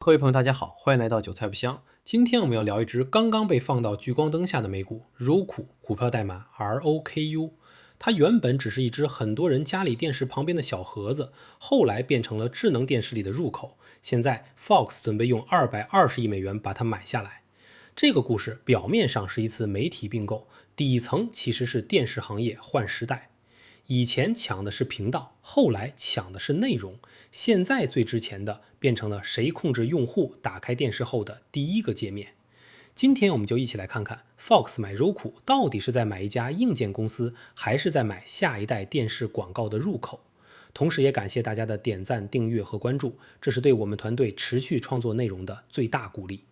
各位朋友，大家好，欢迎来到韭菜不香。今天我们要聊一只刚刚被放到聚光灯下的美股，Roku，股票代码 ROKU。它原本只是一只很多人家里电视旁边的小盒子，后来变成了智能电视里的入口。现在 Fox 准备用220亿美元把它买下来。这个故事表面上是一次媒体并购，底层其实是电视行业换时代。以前抢的是频道，后来抢的是内容，现在最值钱的变成了谁控制用户打开电视后的第一个界面。今天我们就一起来看看 Fox 买 Roku 到底是在买一家硬件公司，还是在买下一代电视广告的入口。同时也感谢大家的点赞、订阅和关注，这是对我们团队持续创作内容的最大鼓励。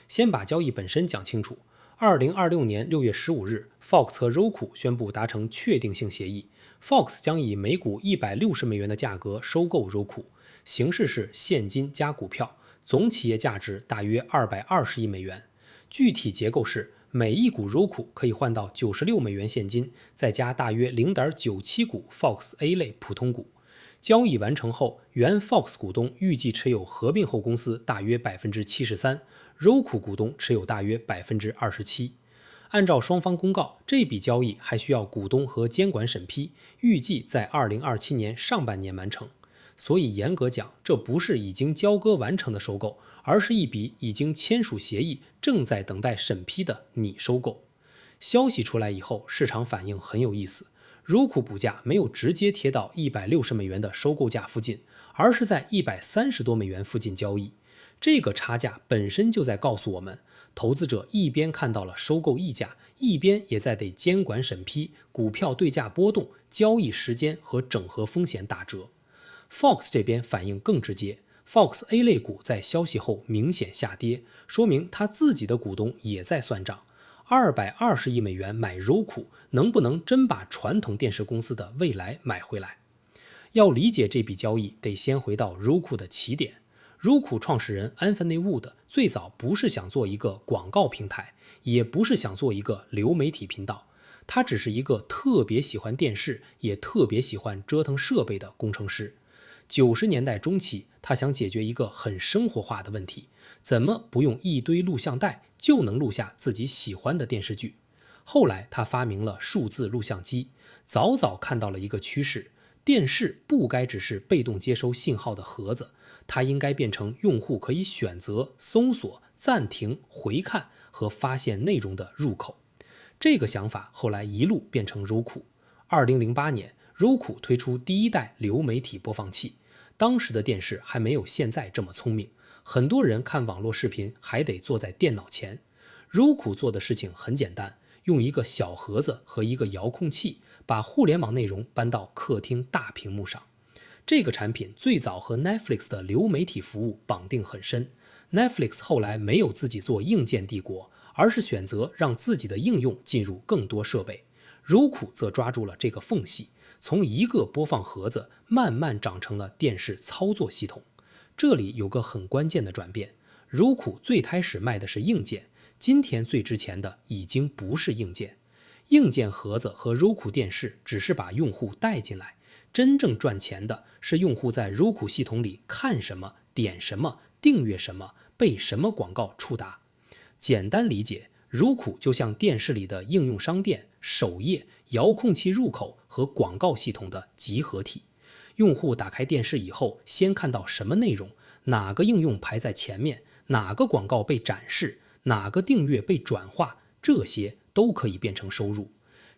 先把交易本身讲清楚。2026年6月15日 ，Fox 和 Roku 宣布达成确定性协议。Fox 将以每股160美元的价格收购 Roku， 形式是现金加股票，总企业价值大约220亿美元。具体结构是，每一股 Roku 可以换到96美元现金，再加大约0.97股 Fox A 类普通股。交易完成后，原 Fox 股东预计持有合并后公司大约73%，Roku 股东持有大约27%。按照双方公告，这笔交易还需要股东和监管审批，预计在2027年上半年完成。所以严格讲，这不是已经交割完成的收购，而是一笔已经签署协议、正在等待审批的拟收购。消息出来以后，市场反应很有意思。Roku 股价没有直接贴到160美元的收购价附近，而是在130多美元附近交易。这个差价本身就在告诉我们，投资者一边看到了收购溢价，一边也在得监管审批、股票对价波动、交易时间和整合风险打折。Fox 这边反应更直接，Fox A 类股在消息后明显下跌，说明他自己的股东也在算账。220亿美元买 Roku， 能不能真把传统电视公司的未来买回来？要理解这笔交易，得先回到 Roku 的起点。Roku 创始人 Anthony Wood 最早不是想做一个广告平台，也不是想做一个流媒体频道，他只是一个特别喜欢电视，也特别喜欢折腾设备的工程师。90年代中期，他想解决一个很生活化的问题，怎么不用一堆录像带就能录下自己喜欢的电视剧？后来他发明了数字录像机，早早看到了一个趋势，电视不该只是被动接收信号的盒子，它应该变成用户可以选择、搜索、暂停、回看和发现内容的入口。这个想法后来一路变成 Roku。2008年，Roku 推出第一代流媒体播放器，当时的电视还没有现在这么聪明，很多人看网络视频还得坐在电脑前。Roku 做的事情很简单，用一个小盒子和一个遥控器，把互联网内容搬到客厅大屏幕上。这个产品最早和 Netflix 的流媒体服务绑定很深。Netflix 后来没有自己做硬件帝国，而是选择让自己的应用进入更多设备。Roku 则抓住了这个缝隙，从一个播放盒子慢慢长成了电视操作系统。这里有个很关键的转变， Roku 最开始卖的是硬件，今天最值钱的已经不是硬件。硬件盒子和 Roku 电视只是把用户带进来，真正赚钱的是用户在 Roku 系统里看什么、点什么、订阅什么、被什么广告触达。简单理解，Roku 就像电视里的应用商店、首页、遥控器入口和广告系统的集合体。用户打开电视以后，先看到什么内容，哪个应用排在前面，哪个广告被展示，哪个订阅被转化，这些都可以变成收入。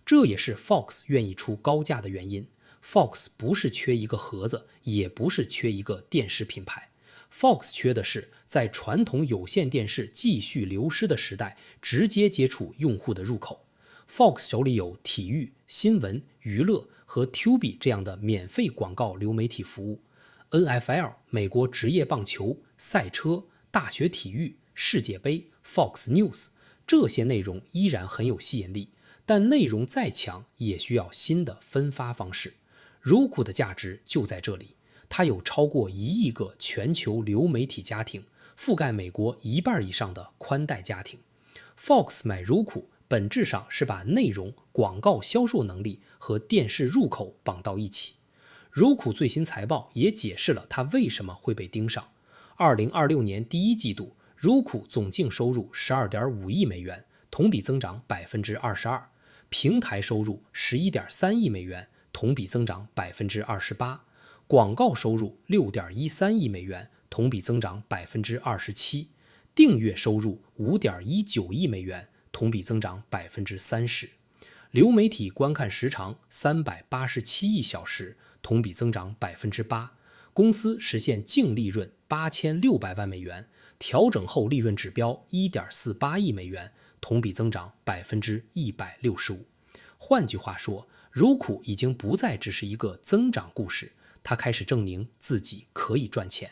这也是 Fox 愿意出高价的原因。Fox 不是缺一个盒子，也不是缺一个电视品牌。Fox 缺的是在传统有线电视继续流失的时代，直接接触用户的入口。Fox 手里有体育、新闻、娱乐和 Tubi 这样的免费广告流媒体服务。NFL 美国职业棒球、赛车、大学体育、世界杯、Fox News 这些内容依然很有吸引力，但内容再强也需要新的分发方式。Roku 的价值就在这里，它有超过1亿个全球流媒体家庭，覆盖美国1半以上的宽带家庭。Fox 买 Roku 本质上是把内容、广告销售能力和电视入口绑到一起。柔库最新财报也解释了它为什么会被盯上。2026年第一季度，柔库总净收入 12.5 亿美元，同比增长 22%， 平台收入 11.3 亿美元，同比增长 28%， 广告收入 6.13 亿美元，同比增长 27%， 订阅收入 5.19 亿美元，同比增长 30%， 流媒体观看时长387亿小时，同比增长 8%， 公司实现净利润8600万美元，调整后利润指标 1.48 亿美元，同比增长 165%。 换句话说，柔库已经不再只是一个增长故事，它开始证明自己可以赚钱。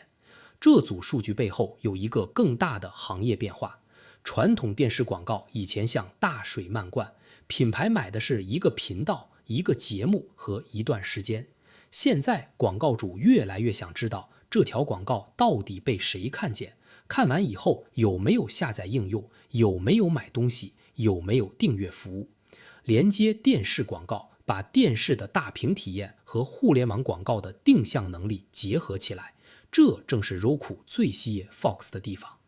这组数据背后有一个更大的行业变化。传统电视广告以前像大水漫灌，品牌买的是一个频道、一个节目和一段时间。现在广告主越来越想知道这条广告到底被谁看见，看完以后有没有下载应用，有没有买东西，有没有订阅服务。连接电视广告，把电视的大屏体验和互联网广告的定向能力结合起来，这正是柔库最吸引 Fox 的地方。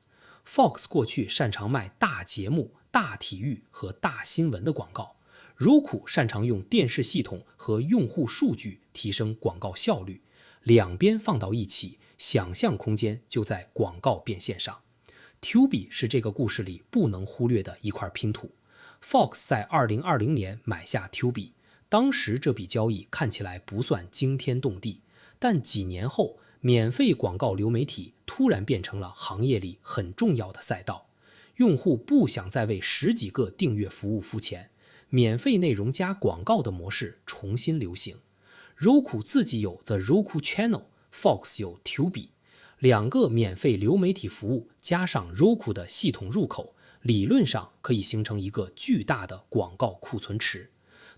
Fox 过去擅长卖大节目、大体育和大新闻的广告，柔库擅长用电视系统和用户数据提升广告效率，两边放到一起，想象空间就在广告变现上。Tubi 是这个故事里不能忽略的一块拼图。Fox 在2020年买下 Tubi， 当时这笔交易看起来不算惊天动地，但几年后，免费广告流媒体突然变成了行业里很重要的赛道。用户不想再为10几个订阅服务付钱，免费内容加广告的模式重新流行。柔库自己有 The Roku Channel，Fox 有 Tubi， 两个免费流媒体服务加上柔库的系统入口，理论上可以形成一个巨大的广告库存池。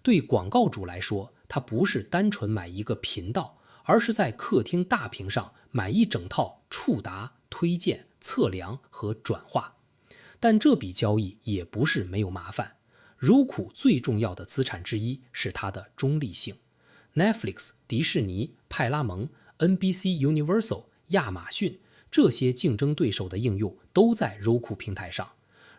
对广告主来说，它不是单纯买一个频道，而是在客厅大屏上买一整套触达、推荐、测量和转化。但这笔交易也不是没有麻烦。柔库最重要的资产之一是它的中立性。Netflix、迪士尼、派拉蒙、NBC Universal、亚马逊这些竞争对手的应用都在柔库平台上。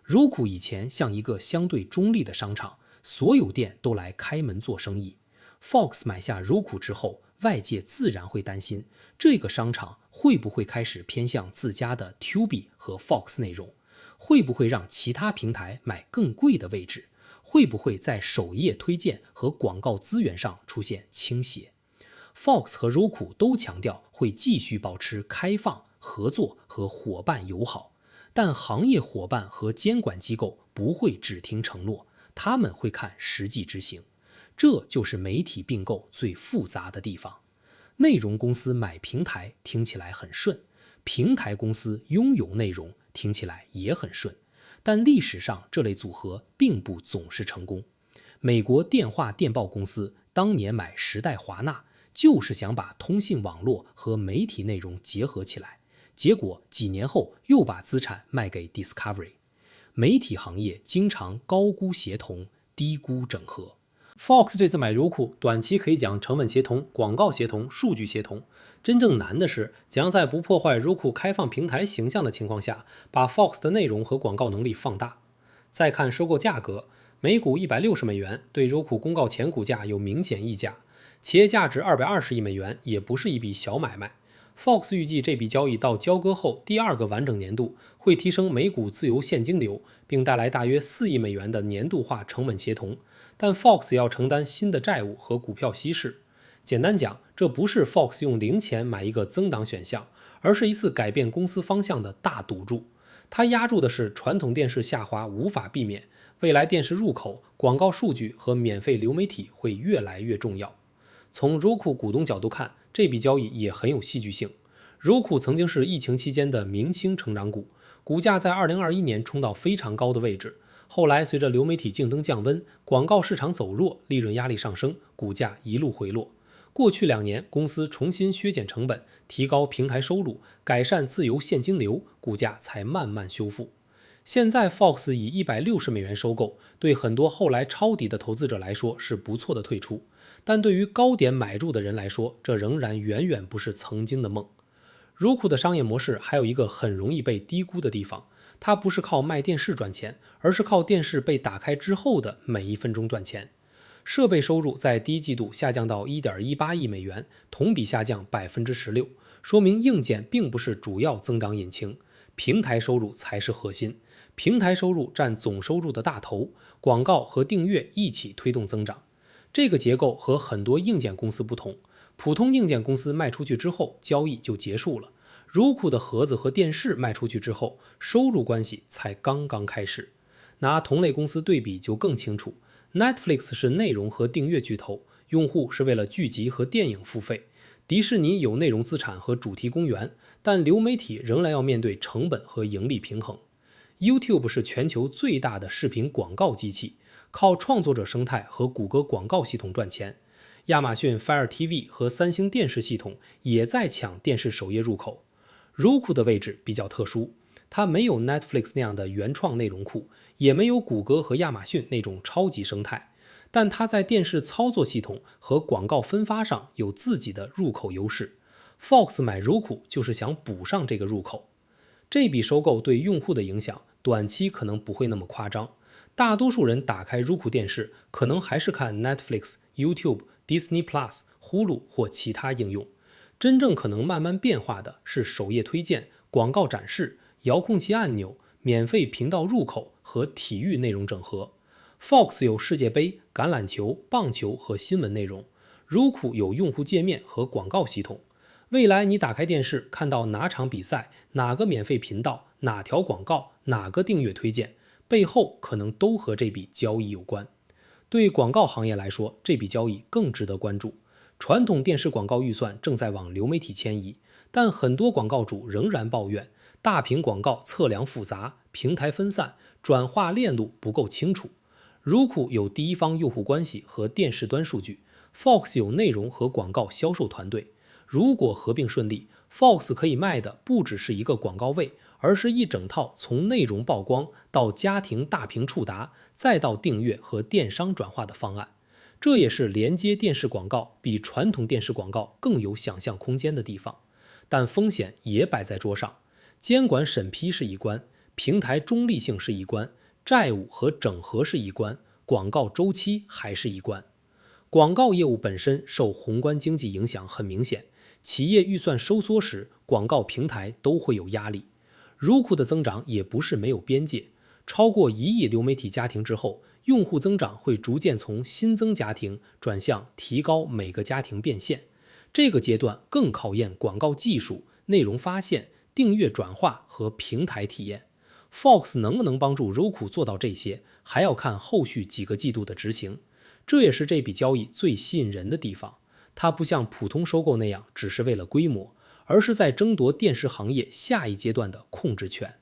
柔库以前像一个相对中立的商场，所有店都来开门做生意。Fox 买下柔库之后，外界自然会担心这个商场会不会开始偏向自家的 Tubi 和 Fox 内容，会不会让其他平台买更贵的位置，会不会在首页推荐和广告资源上出现倾斜。Fox 和柔库都强调会继续保持开放、合作和伙伴友好，但行业伙伴和监管机构不会只听承诺，他们会看实际执行。这就是媒体并购最复杂的地方。内容公司买平台听起来很顺，平台公司拥有内容听起来也很顺，但历史上这类组合并不总是成功。美国电话电报公司当年买时代华纳，就是想把通信网络和媒体内容结合起来，结果几年后又把资产卖给 Discovery。 媒体行业经常高估协同，低估整合。Fox 这次买柔库，短期可以讲成本协同、广告协同、数据协同。真正难的是怎样在不破坏柔库开放平台形象的情况下，把 Fox 的内容和广告能力放大。再看收购价格，每股160美元，对柔库公告前股价有明显溢价，企业价值220亿美元，也不是一笔小买卖。Fox 预计这笔交易到交割后第2个完整年度会提升每股自由现金流，并带来大约4亿美元的年度化成本协同，但 Fox 要承担新的债务和股票稀释。简单讲，这不是 Fox 用零钱买一个增档选项，而是一次改变公司方向的大赌注。它押注的是传统电视下滑无法避免，未来电视入口、广告数据和免费流媒体会越来越重要。从柔库股东角度看，这笔交易也很有戏剧性。柔库曾经是疫情期间的明星成长股，股价在2021年冲到非常高的位置，后来随着流媒体竞争降温，广告市场走弱，利润压力上升，股价一路回落。过去2年，公司重新削减成本，提高平台收入，改善自由现金流，股价才慢慢修复。现在 Fox 以160美元收购，对很多后来抄底的投资者来说是不错的退出，但对于高点买入的人来说，这仍然远远不是曾经的梦。如库的商业模式还有一个很容易被低估的地方，它不是靠卖电视赚钱，而是靠电视被打开之后的每一分钟赚钱。设备收入在第一季度下降到 1.18 亿美元，同比下降 16%， 说明硬件并不是主要增长引擎，平台收入才是核心。平台收入占总收入的大头，广告和订阅一起推动增长。这个结构和很多硬件公司不同，普通硬件公司卖出去之后，交易就结束了。如库的盒子和电视卖出去之后，收入关系才刚刚开始。拿同类公司对比就更清楚。Netflix 是内容和订阅巨头，用户是为了剧集和电影付费。迪士尼有内容资产和主题公园，但流媒体仍然要面对成本和盈利平衡。YouTube 是全球最大的视频广告机器，靠创作者生态和谷歌广告系统赚钱。亚马逊 Fire TV 和三星电视系统也在抢电视首页入口。Roku 的位置比较特殊，它没有 Netflix 那样的原创内容库，也没有谷歌和亚马逊那种超级生态，但它在电视操作系统和广告分发上有自己的入口优势。Fox 买 Roku 就是想补上这个入口。这笔收购对用户的影响，短期可能不会那么夸张。大多数人打开 Roku 电视，可能还是看 Netflix、YouTube、Disney Plus、Hulu 或其他应用。真正可能慢慢变化的是首页推荐、广告展示、遥控器按钮、免费频道入口和体育内容整合。Fox 有世界杯、橄榄球、棒球和新闻内容， Roku 有用户界面和广告系统。未来你打开电视，看到哪场比赛、哪个免费频道、哪条广告、哪个订阅推荐，背后可能都和这笔交易有关。对广告行业来说，这笔交易更值得关注。传统电视广告预算正在往流媒体迁移，但很多广告主仍然抱怨大屏广告测量复杂，平台分散，转化链路不够清楚。Roku 有第一方用户关系和电视端数据， Fox 有内容和广告销售团队。如果合并顺利， Fox 可以卖的不只是一个广告位，而是一整套从内容曝光到家庭大屏触达，再到订阅和电商转化的方案。这也是连接电视广告比传统电视广告更有想象空间的地方。但风险也摆在桌上，监管审批是一关，平台中立性是一关，债务和整合是一关，广告周期还是一关。广告业务本身受宏观经济影响很明显，企业预算收缩时，广告平台都会有压力。Roku 的增长也不是没有边界，超过1亿流媒体家庭之后，用户增长会逐渐从新增家庭转向提高每个家庭变现。这个阶段更考验广告技术、内容发现、订阅转化和平台体验。Fox 能不能帮助 Roku 做到这些，还要看后续几个季度的执行。这也是这笔交易最吸引人的地方，它不像普通收购那样只是为了规模，而是在争夺电视行业下一阶段的控制权。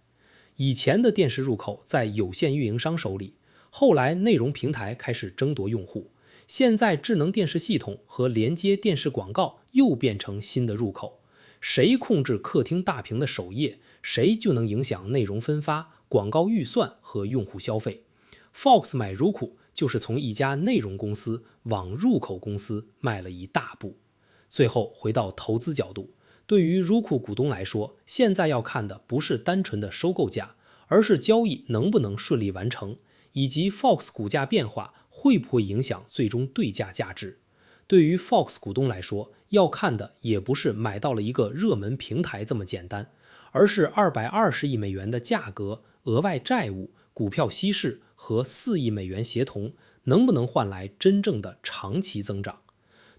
以前的电视入口在有线运营商手里，后来内容平台开始争夺用户，现在智能电视系统和连接电视广告又变成新的入口。谁控制客厅大屏的首页，谁就能影响内容分发、广告预算和用户消费。Fox 买 Roku 就是从一家内容公司往入口公司迈了一大步。最后回到投资角度，对于 Roku 股东来说，现在要看的不是单纯的收购价，而是交易能不能顺利完成，以及 Fox 股价变化会不会影响最终对价价值。对于 Fox 股东来说，要看的也不是买到了一个热门平台这么简单，而是220亿美元的价格、额外债务、股票稀释和4亿美元协同，能不能换来真正的长期增长。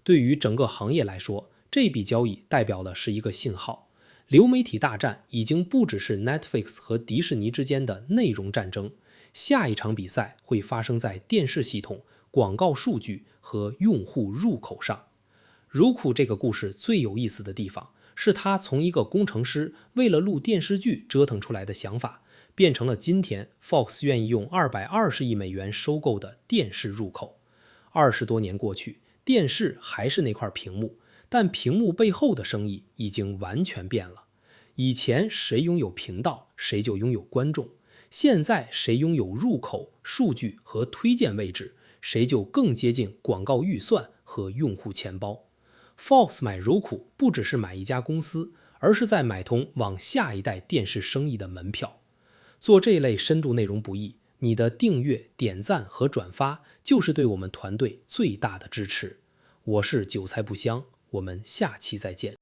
对于整个行业来说，这笔交易代表的是一个信号。流媒体大战已经不只是 Netflix 和迪士尼之间的内容战争，下一场比赛会发生在电视系统、广告数据和用户入口上。Roku 这个故事最有意思的地方，是他从一个工程师为了录电视剧折腾出来的想法，变成了今天 Fox 愿意用220亿美元收购的电视入口。20多年过去，电视还是那块屏幕，但屏幕背后的生意已经完全变了。以前谁拥有频道，谁就拥有观众，现在谁拥有入口、数据和推荐位置，谁就更接近广告预算和用户钱包。Fox 买柔库不只是买一家公司，而是在买通往下一代电视生意的门票。做这类深度内容不易，你的订阅、点赞和转发就是对我们团队最大的支持。我是韭菜不香，我们下期再见。